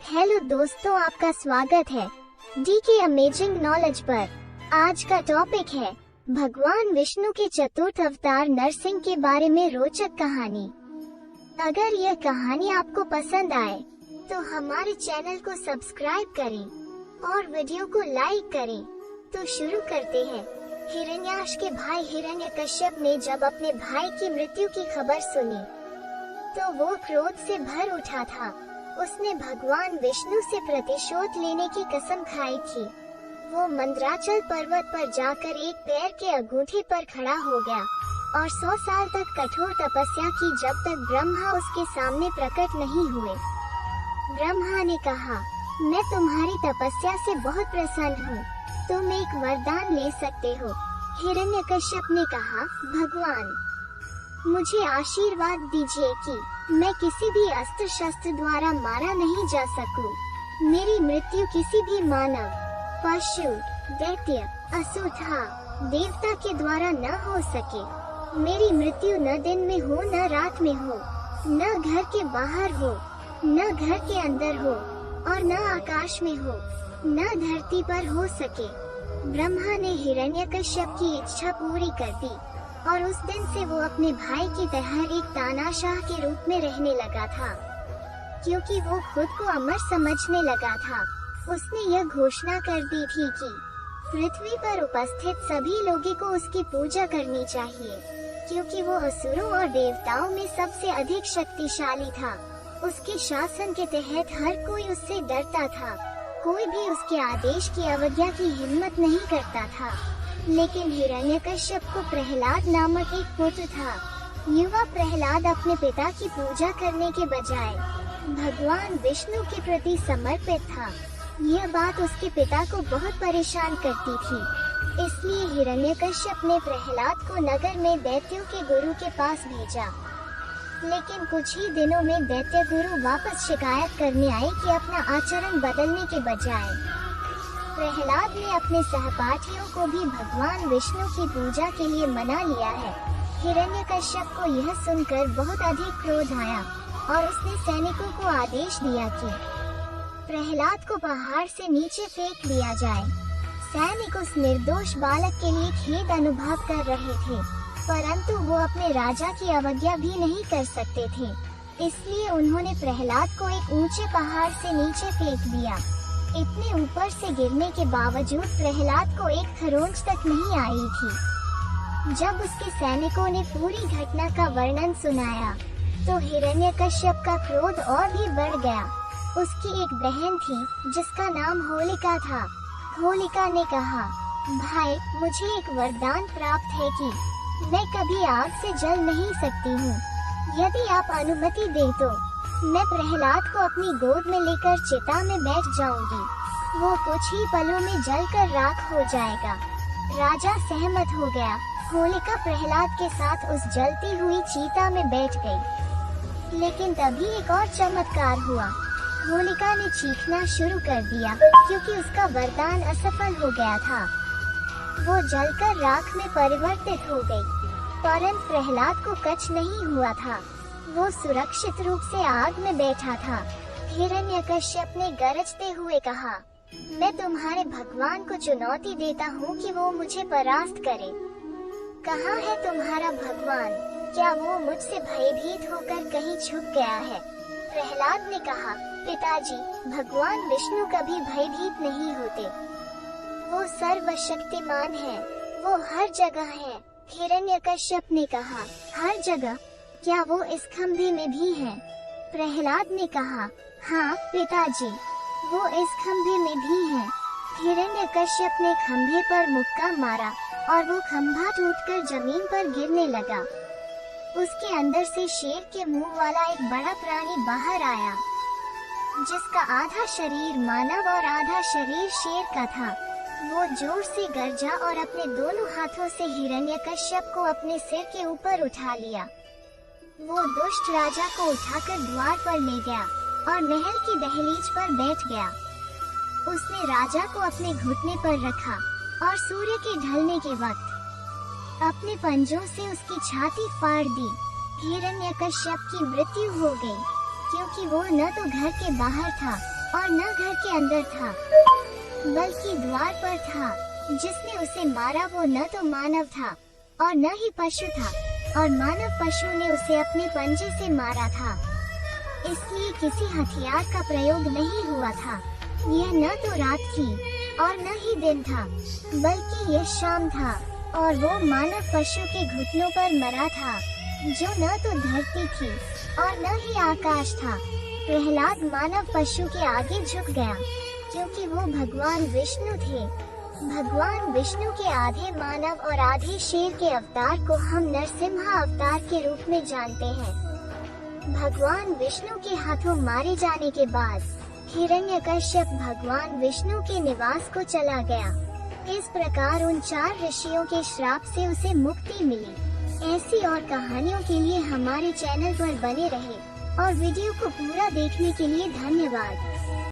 Hello दोस्तों, आपका स्वागत है डी के अमेजिंग नॉलेज पर। आज का टॉपिक है भगवान विष्णु के चतुर्थ अवतार नरसिंह के बारे में रोचक कहानी। अगर यह कहानी आपको पसंद आए तो हमारे चैनल को सब्सक्राइब करें और वीडियो को लाइक करें। तो शुरू करते हैं। हिरण्याक्ष के भाई हिरण्यकश्यप ने जब अपने भाई की मृत्यु की खबर सुनी तो वो क्रोध से भर उठा था। उसने भगवान विष्णु से प्रतिशोध लेने की कसम खाई थी। वो मंदराचल पर्वत पर जाकर एक पैर के अंगूठे पर खड़ा हो गया और 100 साल तक कठोर तपस्या की, जब तक ब्रह्मा उसके सामने प्रकट नहीं हुए। ब्रह्मा ने कहा, मैं तुम्हारी तपस्या से बहुत प्रसन्न हूँ, तुम एक वरदान ले सकते हो। हिरण्यकश्यप ने कहा, भगवान मुझे आशीर्वाद दीजिए कि मैं किसी भी अस्त्र शस्त्र द्वारा मारा नहीं जा सकूं। मेरी मृत्यु किसी भी मानव, पशु, दैत्य, असुर, देवता के द्वारा न हो सके। मेरी मृत्यु न दिन में हो न रात में हो, न घर के बाहर हो न घर के अंदर हो, और न आकाश में हो न धरती पर हो सके। ब्रह्मा ने हिरण्यकश्यप की इच्छा पूरी कर दी और उस दिन से वो अपने भाई की तरह एक तानाशाह के रूप में रहने लगा था। क्योंकि वो खुद को अमर समझने लगा था, उसने यह घोषणा कर दी थी कि पृथ्वी पर उपस्थित सभी लोगों को उसकी पूजा करनी चाहिए, क्योंकि वो असुरों और देवताओं में सबसे अधिक शक्तिशाली था। उसके शासन के तहत हर कोई उससे डरता था। कोई भी उसके आदेश की अवज्ञा की हिम्मत नहीं करता था। लेकिन हिरण्यकश्यप को प्रहलाद नामक एक पुत्र था। युवा प्रहलाद अपने पिता की पूजा करने के बजाय भगवान विष्णु के प्रति समर्पित था। यह बात उसके पिता को बहुत परेशान करती थी। इसलिए हिरण्यकश्यप ने प्रहलाद को नगर में दैत्यों के गुरु के पास भेजा। लेकिन कुछ ही दिनों में दैत्य गुरु वापस शिकायत करने आए कि अपना आचरण बदलने के बजाय प्रहलाद ने अपने सहपाठियों को भी भगवान विष्णु की पूजा के लिए मना लिया है। हिरण्यकश्यप को यह सुनकर बहुत अधिक क्रोध आया और उसने सैनिकों को आदेश दिया कि प्रहलाद को पहाड़ से नीचे फेंक दिया जाए। सैनिक उस निर्दोष बालक के लिए खेद अनुभव कर रहे थे, परंतु वो अपने राजा की अवज्ञा भी नहीं कर सकते थे। इसलिए उन्होंने प्रहलाद को एक ऊंचे पहाड़ से नीचे फेंक दिया। इतने ऊपर से गिरने के बावजूद प्रहलाद को एक खरोंच तक नहीं आई थी। जब उसके सैनिकों ने पूरी घटना का वर्णन सुनाया तो हिरण्यकश्यप का क्रोध और भी बढ़ गया। उसकी एक बहन थी जिसका नाम होलिका था। होलिका ने कहा, भाई मुझे एक वरदान प्राप्त है कि मैं कभी आग से जल नहीं सकती हूँ। यदि आप अनुमति दें तो मैं प्रहलाद को अपनी गोद में लेकर चिता में बैठ जाऊंगी। वो कुछ ही पलों में जलकर राख हो जाएगा। राजा सहमत हो गया। होलिका प्रहलाद के साथ उस जलती हुई चीता में बैठ गई। लेकिन तभी एक और चमत्कार हुआ। होलिका ने चीखना शुरू कर दिया क्योंकि उसका वरदान असफल हो गया था। वो जलकर राख में परिवर्तित हो गई, परंतु प्रहलाद को कुछ नहीं हुआ था। वो सुरक्षित रूप से आग में बैठा था। हिरण्यकश्यप ने गरजते हुए कहा, मैं तुम्हारे भगवान को चुनौती देता हूँ कि वो मुझे परास्त करे। कहाँ है तुम्हारा भगवान? क्या वो मुझसे भयभीत होकर कहीं छुप गया है? प्रहलाद ने कहा, पिताजी, भगवान विष्णु कभी भयभीत नहीं होते। वो सर्वशक्तिमान है, वो हर जगह है। हिरण्यकश्यप ने कहा, हर जगह? क्या वो इस खंभे में भी है? प्रहलाद ने कहा, हाँ पिताजी, वो इस खंभे में भी है। हिरण्यकश्यप ने खंभे पर मुक्का मारा और वो खंभा टूटकर जमीन पर गिरने लगा। उसके अंदर से शेर के मुंह वाला एक बड़ा प्राणी बाहर आया, जिसका आधा शरीर मानव और आधा शरीर शेर का था। वो जोर से गरजा और अपने दोनों हाथों से हिरण्यकश्यप को अपने सिर के ऊपर उठा लिया। वो दुष्ट राजा को उठाकर द्वार पर ले गया और महल की दहलीज पर बैठ गया। उसने राजा को अपने घुटने पर रखा और सूर्य के ढलने के वक्त अपने पंजों से उसकी छाती फाड़ दी। हिरण्यकश्यप की मृत्यु हो गई, क्योंकि वो न तो घर के बाहर था और न घर के अंदर था, बल्कि द्वार पर था। जिसने उसे मारा वो न तो मानव था और न ही पशु था, और मानव पशु ने उसे अपने पंजे से मारा था। इसलिए किसी हथियार का प्रयोग नहीं हुआ था। यह न तो रात थी और न ही दिन था, बल्कि यह शाम था, और वो मानव पशु के घुटनों पर मरा था, जो न तो धरती थी और न ही आकाश था। प्रहलाद मानव पशु के आगे झुक गया, क्योंकि वो भगवान विष्णु थे। भगवान विष्णु के आधे मानव और आधे शेर के अवतार को हम नरसिम्हा अवतार के रूप में जानते हैं। भगवान विष्णु के हाथों मारे जाने के बाद हिरण्यकश्यप भगवान विष्णु के निवास को चला गया। इस प्रकार उन 4 ऋषियों के श्राप से उसे मुक्ति मिली। ऐसी और कहानियों के लिए हमारे चैनल पर बने रहें और वीडियो को पूरा देखने के लिए धन्यवाद।